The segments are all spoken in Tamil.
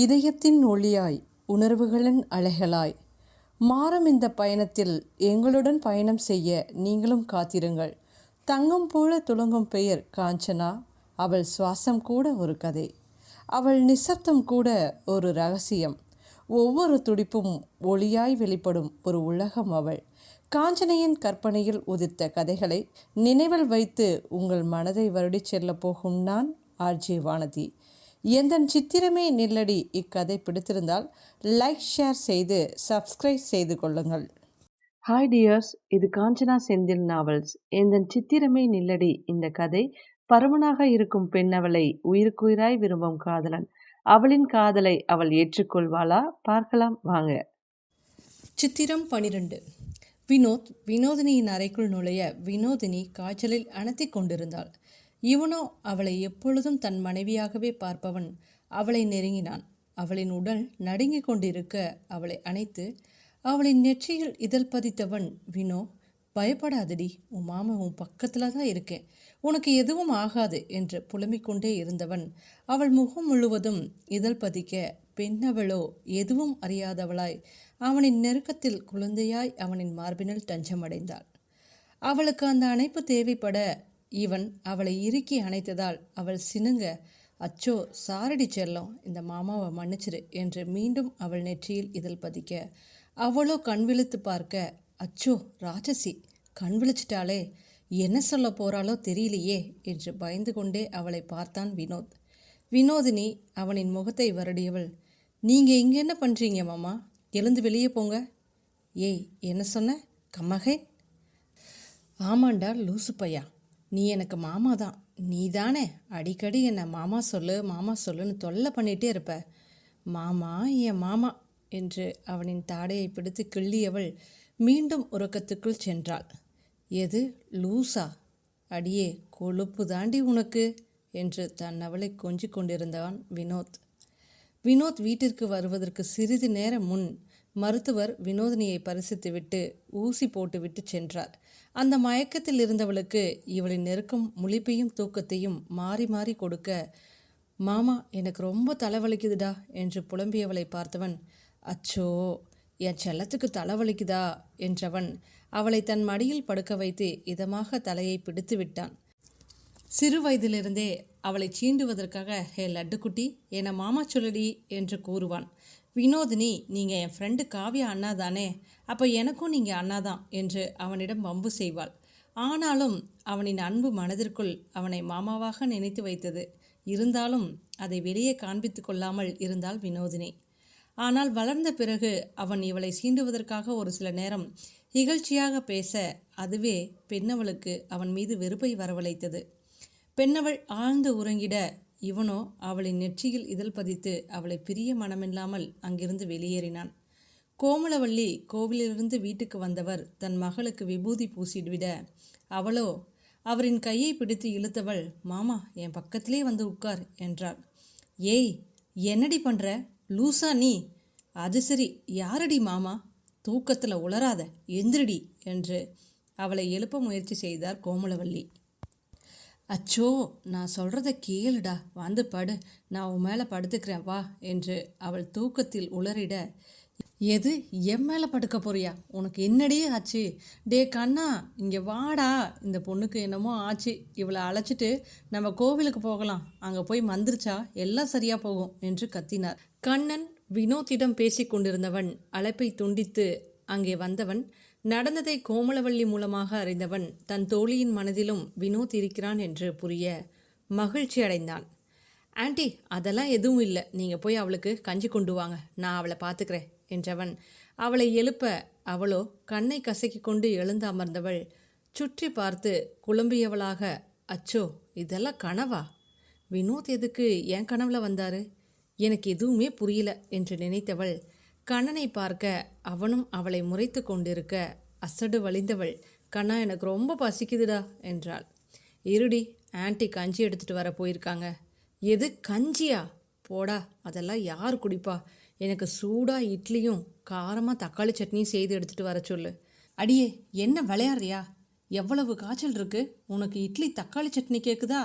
இதயத்தின் ஒளியாய் உணர்வுகளின் அலைகளாய் மாறும் இந்த பயணத்தில் எங்களுடன் பயணம் செய்ய நீங்களும் காத்திருங்கள். தங்கம் போல துளங்கும் பெயர் காஞ்சனா. அவள் சுவாசம் கூட ஒரு கதை. அவள் நிசப்தம் கூட ஒரு ரகசியம். ஒவ்வொரு துடிப்பும் ஒளியாய் வெளிப்படும் ஒரு உலகம் அவள். காஞ்சனையின் கற்பனையில் உதிர்த்த கதைகளை நினைவில் வைத்து உங்கள் மனதை வருடிச் செல்ல போகும் நான் ஆர்ஜே வானதி. எந்தன் சித்திரமே நில்லடி இக்கதை பிடித்திருந்தால் லைக் ஷேர் செய்து சப்ஸ்கிரைப் செய்து கொள்ளுங்கள். ஹாய் டியர்ஸ், இது காஞ்சனா செந்தில் நாவல்ஸ். எந்தன் சித்திரமே நில்லடி இந்த கதை பருமனாக இருக்கும் பெண்ணவளை உயிருக்குயிராய் விரும்பும் காதலன். அவளின் காதலை அவள் ஏற்றுக்கொள்வாளா? பார்க்கலாம் வாங்க. சித்திரம் 12. வினோத் வினோதினியின் அறைக்குள் நுழைய வினோதினி காய்ச்சலில் அனத்தி கொண்டிருந்தாள். இவனோ அவளை எப்பொழுதும் தன் மனைவியாகவே பார்ப்பவன் அவளை நெருங்கினான். அவளின் உடல் நடுங்கிக் கொண்டிருக்க அவளை அணைத்து அவளின் நெற்றியில் இதழ் பதித்தவன், வினோ, பயப்படாதடி, உன் மாமா உன் பக்கத்தில் தான் இருக்கேன், உனக்கு எதுவும் ஆகாது என்று புலம்பிக்கொண்டே இருந்தவன் அவள் முகம் முழுவதும் இதழ் பதிக்க பெண்ணவளோ எதுவும் அறியாதவளாய் அவனின் நெருக்கத்தில் குழந்தையாய் அவனின் மார்பினில் தஞ்சமடைந்தாள். அவளுக்கு அந்த அணைப்பு தேவைப்பட இவன் அவளை இறுக்கி அணைத்ததால் அவள் சினுங்க, அச்சோ சாரடி செல்லம், இந்த மாமாவை மன்னிச்சிரு என்று மீண்டும் அவள் நெற்றியில் இதழ் பதிக்க அவளோ கண் விழித்து பார்க்க, அச்சோ ராட்சசி, கண் விழிச்சிட்டாளே, என்ன சொல்ல போறாளோ தெரியலையே என்று பயந்து கொண்டே அவளை பார்த்தான் வினோத். வினோதினி அவனின் முகத்தை வருடியவள், நீங்கள் இங்கே என்ன பண்ணுறீங்க மாமா? எழுந்து வெளியே போங்க. ஏய், என்ன சொன்ன கம்மகை? ஆமாண்டா லூசு பையா, நீ எனக்கு மாமா தான். நீ தானே அடிக்கடி என்னை மாமா சொல்லுன்னு தொல்லை பண்ணிகிட்டே இருப்ப. மாமா என் மாமா என்று அவனின் தாடையை பிடித்து கிள்ளியவள் மீண்டும் உறக்கத்துக்குள் சென்றாள். எது லூசா? அடியே கொழுப்பு தாண்டி உனக்கு என்று தன் அவளை கொஞ்சிக் கொண்டிருந்தான் வினோத். வினோத் வீட்டிற்கு வருவதற்கு சிறிது நேரம் முன் மருத்துவர் வினோதினியை பரிசித்துவிட்டு ஊசி போட்டுவிட்டு சென்றார். அந்த மயக்கத்தில் இருந்தவளுக்கு இவளின் நெருக்கம் முழிப்பையும் தூக்கத்தையும் மாறி மாறி கொடுக்க, மாமா எனக்கு ரொம்ப தலைவலிக்குதுடா என்று புலம்பியவளை பார்த்தவன், அச்சோ என் செல்லத்துக்கு தலைவலிக்குதா என்றவன் அவளை தன் மடியில் படுக்க வைத்து இதமாக தலையை பிடித்து விட்டான். சிறு வயதிலிருந்தே அவளை சீண்டுவதற்காக, ஹே லட்டுக்குட்டி, என்னை மாமா சொல்லடி என்று கூறுவான். வினோதினி, நீங்கள் என் ஃப்ரெண்டு காவியா அண்ணா தானே, அப்போ எனக்கும் நீங்கள் அண்ணா தான் என்று அவனிடம் வம்பு செய்வாள். ஆனாலும் அவனின் அன்பு மனதிற்குள் அவனை மாமாவாக நினைத்து வைத்தது. இருந்தாலும் அதை வெளியே காண்பித்து கொள்ளாமல் இருந்தாள் வினோதினி. ஆனால் வளர்ந்த பிறகு அவன் இவளை சீண்டுவதற்காக ஒரு சில நேரம் இகழ்ச்சியாக பேச அதுவே பெண்ணவளுக்கு அவன் மீது வெறுப்பை வரவழைத்தது. பெண்ணவள் ஆழ்ந்து உறங்கிட இவனோ அவளின் நெற்றியில் இதழ் பதித்து அவளை பிரிய மனமில்லாமல் அங்கிருந்து வெளியேறினான். கோமலவள்ளி கோவிலிருந்து வீட்டுக்கு வந்தவர் தன் மகளுக்கு விபூதி பூசிவிட அவளோ அவரின் கையை பிடித்து இழுத்தவள், மாமா என் பக்கத்திலே வந்து உட்கார் என்றாள். ஏய், என்னடி பண்ற, லூசா நீ? அது சரி, யாரடி மாமா? தூக்கத்தில் உளராத, எந்திரடி என்று அவளை எழுப்ப முயற்சி செய்தார் கோமலவள்ளி. அச்சோ, நான் சொல்கிறத கேளுடா, வந்து படு, நான் உன் மேலே படுத்துக்கிறேன் வா என்று அவள் தூக்கத்தில் உளறிட, எது என் மேலே படுக்க போறியா? உனக்கு என்னடியே ஆச்சு? டே கண்ணா, இங்கே வாடா, இந்த பொண்ணுக்கு என்னமோ ஆச்சு, இவளை அழைச்சிட்டு நம்ம கோவிலுக்கு போகலாம், அங்கே போய் மந்திரிச்சா எல்லாம் சரியாக போகும் என்று கத்தினார். கண்ணன் வினோத்திடம் பேசி கொண்டிருந்தவன் அழைப்பை துண்டித்து அங்கே வந்தவன் நடந்ததை கோமலவள்ளி மூலமாக அறிந்தவன் தன் தோழியின் மனதிலும் வினோத் இருக்கிறான் என்று புரிய மகிழ்ச்சி அடைந்தான். ஆண்டி, அதெல்லாம் எதுவும் இல்லை, நீங்கள் போய் அவளுக்கு கஞ்சி கொண்டு வாங்க, நான் அவளை பார்த்துக்கிறேன் என்றவன் அவளை எழுப்ப அவளோ கண்ணை கசக்கி கொண்டு எழுந்து அமர்ந்தவள் சுற்றி பார்த்து குழம்பியவளாக, அச்சோ இதெல்லாம் கனவா? வினோத் எதுக்கு என் கனவுல வந்தாரு? எனக்கு எதுவுமே புரியல என்று நினைத்தவள் கண்ணனை பார்க்க அவனும் அவளை முறைத்து கொண்டிருக்க அசடு வழிந்தவள், கண்ணா எனக்கு ரொம்ப பசிக்குதுடா என்றாள். இருடி, ஆன்ட்டி கஞ்சி எடுத்துகிட்டு வர போயிருக்காங்க. எது கஞ்சியா? போடா, அதெல்லாம் யார் குடிப்பா? எனக்கு சூடாக இட்லியும் காரமாக தக்காளி சட்னியும் செய்து எடுத்துகிட்டு வர சொல்லு. அடியே, என்ன விளையாடுறியா? எவ்வளவு காய்ச்சல் இருக்கு உனக்கு? இட்லி தக்காளி சட்னி கேட்குதா?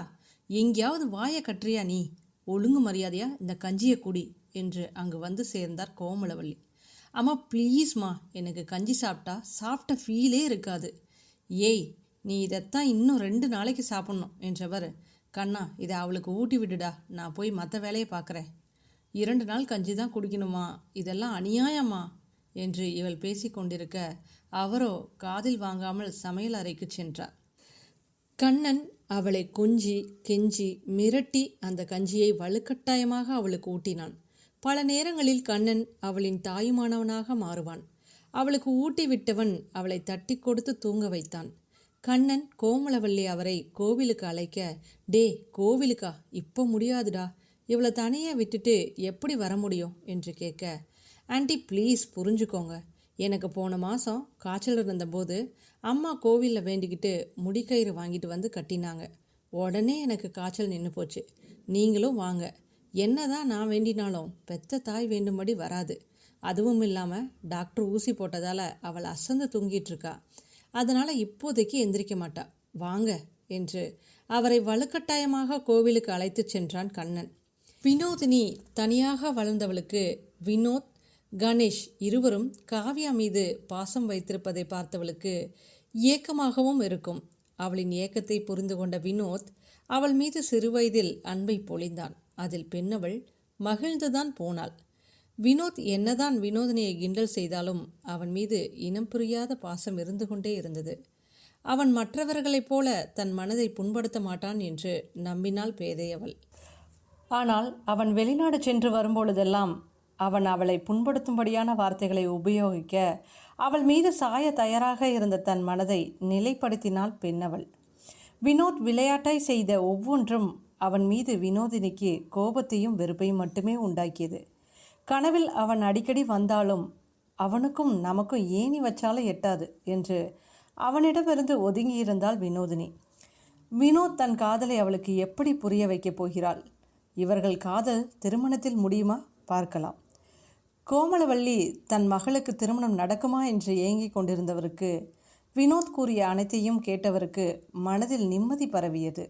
எங்கேயாவது வாயை கட்டுறியா நீ? ஒழுங்கு மரியாதையாக இந்த கஞ்சியை குடி என்று அங்கு வந்து சேர்ந்தார் கோமலவள்ளி. அம்மா ப்ளீஸ்மா, எனக்கு கஞ்சி சாப்பிட்ட ஃபீலே இருக்காது. ஏய், நீ இதைத்தான் இன்னும் 2 நாளைக்கு சாப்பிட்ணும் என்றவர், கண்ணா இதை அவளுக்கு ஊட்டி விடுடா, நான் போய் மற்ற வேலையை பார்க்குறேன். 2 நாள் கஞ்சி தான் குடிக்கணுமா? இதெல்லாம் அநியாயமா என்று இவள் பேசி கொண்டிருக்க அவரோ காதில் வாங்காமல் சமையல் அறைக்கு சென்றார். கண்ணன் அவளை கொஞ்சி கெஞ்சி மிரட்டி அந்த கஞ்சியை வலுக்கட்டாயமாக அவளுக்கு ஊட்டினான். பல நேரங்களில் கண்ணன் அவளின் தாயுமானவனாக மாறுவான். அவளுக்கு ஊட்டி விட்டவன் அவளை தட்டி கொடுத்து தூங்க வைத்தான். கண்ணன் கோமலவள்ளி அவரை கோவிலுக்கு அழைக்க, டே கோவிலுக்கா? இப்போ முடியாதுடா, இவளை தனியாக விட்டுட்டு எப்படி வர முடியும் என்று கேட்க, ஆண்டி ப்ளீஸ் புரிஞ்சுக்கோங்க, எனக்கு போன மாதம் காய்ச்சல் இருந்தபோது அம்மா கோவிலில் வேண்டிக்கிட்டு முடிக்கயிறு வாங்கிட்டு வந்து கட்டினாங்க. உடனே எனக்கு காய்ச்சல் நின்று போச்சு. நீங்களும் வாங்க. என்னதான் நான் வேண்டினாலும் பெத்த தாய் வேண்டும்படி வராது. அதுவும் இல்லாமல் டாக்டர் ஊசி போட்டதால் அவள் அசந்து தூங்கிட்டுருக்கா. அதனால் இப்போதைக்கு எந்திரிக்க மாட்டா. வாங்க என்று அவரை வலுக்கட்டாயமாக கோவிலுக்கு அழைத்து சென்றான் கண்ணன். வினோதினி தனியாக வளர்ந்தவளுக்கு வினோத், கணேஷ் இருவரும் காவ்யா மீது பாசம் வைத்திருப்பதை பார்த்தவளுக்கு ஏக்கமாகவும் இருக்கும். அவளின் ஏக்கத்தை புரிந்து கொண்ட வினோத் அவள் மீது சிறுவயதில் அன்பை பொழிந்தான். அதில் பெண்ணவள் மகிழ்ந்துதான் போனாள். வினோத் என்னதான் வினோதினியை கிண்டல் செய்தாலும் அவன் மீது இனம் புரியாத பாசம் இருந்து கொண்டே இருந்தது. அவன் மற்றவர்களைப் போல தன் மனதை புண்படுத்த மாட்டான் என்று நம்பினாள் பேதையவள். ஆனால் அவன் வெளிநாடு சென்று வரும்பொழுதெல்லாம் அவன் அவளை புண்படுத்தும்படியான வார்த்தைகளை உபயோகிக்க அவள் மீது சாய தயாராக இருந்த தன் மனதை நிலைப்படுத்தினாள் பெண்ணவள். வினோத் விளையாட்டாய் செய்த ஒவ்வொன்றும் அவன் மீது வினோதினிக்கு கோபத்தையும் வெறுப்பையும் மட்டுமே உண்டாக்கியது. கனவில் அவன் அடிக்கடி வந்தாலும் அவனுக்கும் நமக்கும் ஏணி வச்சாலும் எட்டாது என்று அவனிடமிருந்து ஒதுங்கியிருந்தாள் வினோதினி. வினோத் தன் காதலை அவளுக்கு எப்படி புரிய வைக்கப் போகிறாள்? இவர்கள் காதல் திருமணத்தில் முடியுமா? பார்க்கலாம். கோமலவள்ளி தன் மகளுக்கு திருமணம் நடக்குமா என்று ஏங்கிக் கொண்டிருந்தவருக்கு வினோத் கூறிய அனைத்தையும் கேட்டவருக்கு மனதில் நிம்மதி பரவியது.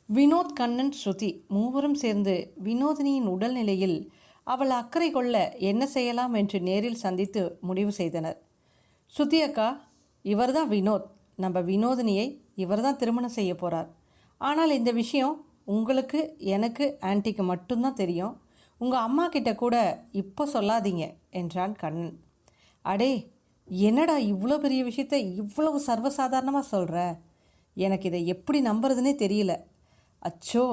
வினோத், கண்ணன், ஸ்ருதி மூவரும் சேர்ந்து வினோதினியின் உடல்நிலையில் அவள் அக்கறை கொள்ள என்ன செய்யலாம் என்று நேரில் சந்தித்து முடிவு செய்தனர். ஸ்ருதி அக்கா, இவர்தான் வினோத். நம்ம வினோதினியை இவர்தான் திருமணம் செய்ய போகிறார். ஆனால் இந்த விஷயம் உங்களுக்கு, எனக்கு, ஆன்ட்டிக்கு மட்டும்தான் தெரியும். உங்கள் அம்மா கிட்ட கூட இப்போ சொல்லாதீங்க என்றான் கண்ணன். அடே, என்னடா இவ்வளோ பெரிய விஷயத்த இவ்வளவு சர்வசாதாரணமாக சொல்கிற? எனக்கு இதை எப்படி நம்புறதுனே தெரியல. அச்சோ,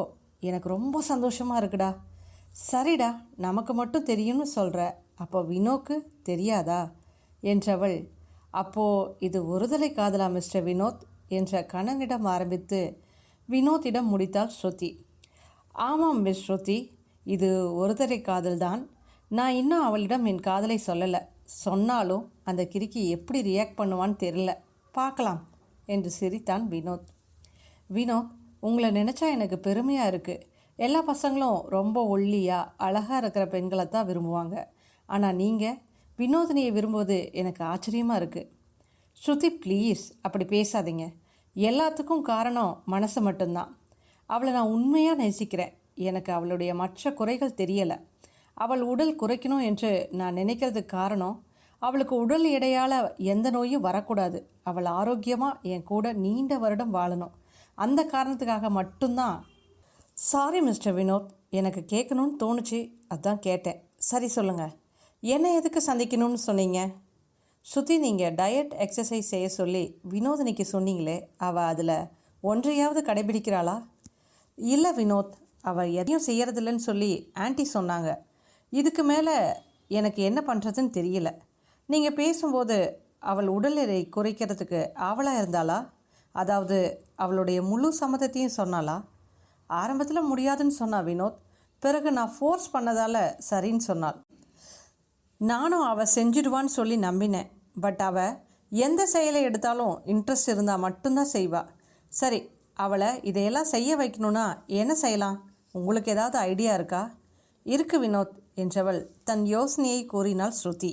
எனக்கு ரொம்ப சந்தோஷமாக இருக்குடா. சரிடா, நமக்கு மட்டும் தெரியும்னு சொல்கிற, அப்போ வினோக்கு தெரியாதா என்றவள், அப்போது இது ஒருதலை காதலா மிஸ்டர் வினோத் என்ற கண்ணனிடம் ஆரம்பித்து வினோத்திடம் முடித்தாள் ஸ்ருதி. ஆமாம் மிஸ் ஸ்ருதி, இது ஒருதலை காதல்தான். நான் இன்னும் அவளிடம் என் காதலை சொல்லலை. சொன்னாலும் அந்த கிறுக்கி எப்படி ரியாக்ட் பண்ணுவான்னு தெரியல, பார்க்கலாம் என்று சிரித்தான் வினோத். வினோத், உங்களை நினச்சா எனக்கு பெருமையாக இருக்குது. எல்லா பசங்களும் ரொம்ப ஒல்லியாக அழகாக இருக்கிற பெண்களை தான் விரும்புவாங்க. ஆனால் நீங்கள் வினோதினியை விரும்புவது எனக்கு ஆச்சரியமாக இருக்குது. ஸ்ருதி ப்ளீஸ் அப்படி பேசாதீங்க. எல்லாத்துக்கும் காரணம் மனசு மட்டும்தான். அவளை நான் உண்மையாக நேசிக்கிறேன். எனக்கு அவளுடைய மற்ற குறைகள் தெரியலை. அவள் உடல் குறைக்கணும் என்று நான் நினைக்கிறதுக்கு காரணம், அவளுக்கு உடல் எடையால் எந்த நோயும் வரக்கூடாது. அவள் ஆரோக்கியமாக என் கூட நீண்ட வருடம் வாழணும். அந்த காரணத்துக்காக மட்டும்தான். சாரி மிஸ்டர் வினோத், எனக்கு கேட்கணும்னு தோணுச்சு, அதான் கேட்டேன். சரி சொல்லுங்கள், என்ன எதுக்கு சந்திக்கணும்னு சொன்னீங்க? ஸ்ருதி, நீங்கள் டயட் எக்ஸசைஸ் செய்ய சொல்லி வினோதினிக்கு சொன்னீங்களே, அவள் அதில் ஒன்றையாவது கடைபிடிக்கிறாளா? இல்லை வினோத், அவள் எதையும் செய்யறதில்லைன்னு சொல்லி ஆன்ட்டி சொன்னாங்க. இதுக்கு மேலே எனக்கு என்ன பண்ணுறதுன்னு தெரியல. நீங்கள் பேசும்போது அவள் உடல் எடை குறைக்கிறதுக்கு ஆவலாக இருந்தாளா? அதாவது அவளுடைய முழு சம்மதத்தையும் சொன்னாளா? ஆரம்பத்தில் முடியாதுன்னு சொன்னா வினோத். பிறகு நான் ஃபோர்ஸ் பண்ணதால் சரின்னு சொன்னாள். நானும் அவள் செஞ்சிடுவான்னு சொல்லி நம்பினேன். பட் அவள் எந்த செயலை எடுத்தாலும் இன்ட்ரெஸ்ட் இருந்தால் மட்டும்தான் செய்வாள். சரி, அவளை இதையெல்லாம் செய்ய வைக்கணும்னா என்ன செய்யலாம்? உங்களுக்கு ஏதாவது ஐடியா இருக்கா? இருக்கு வினோத் என்றவள் தன் யோசனையை கூறினாள் ஸ்ருதி.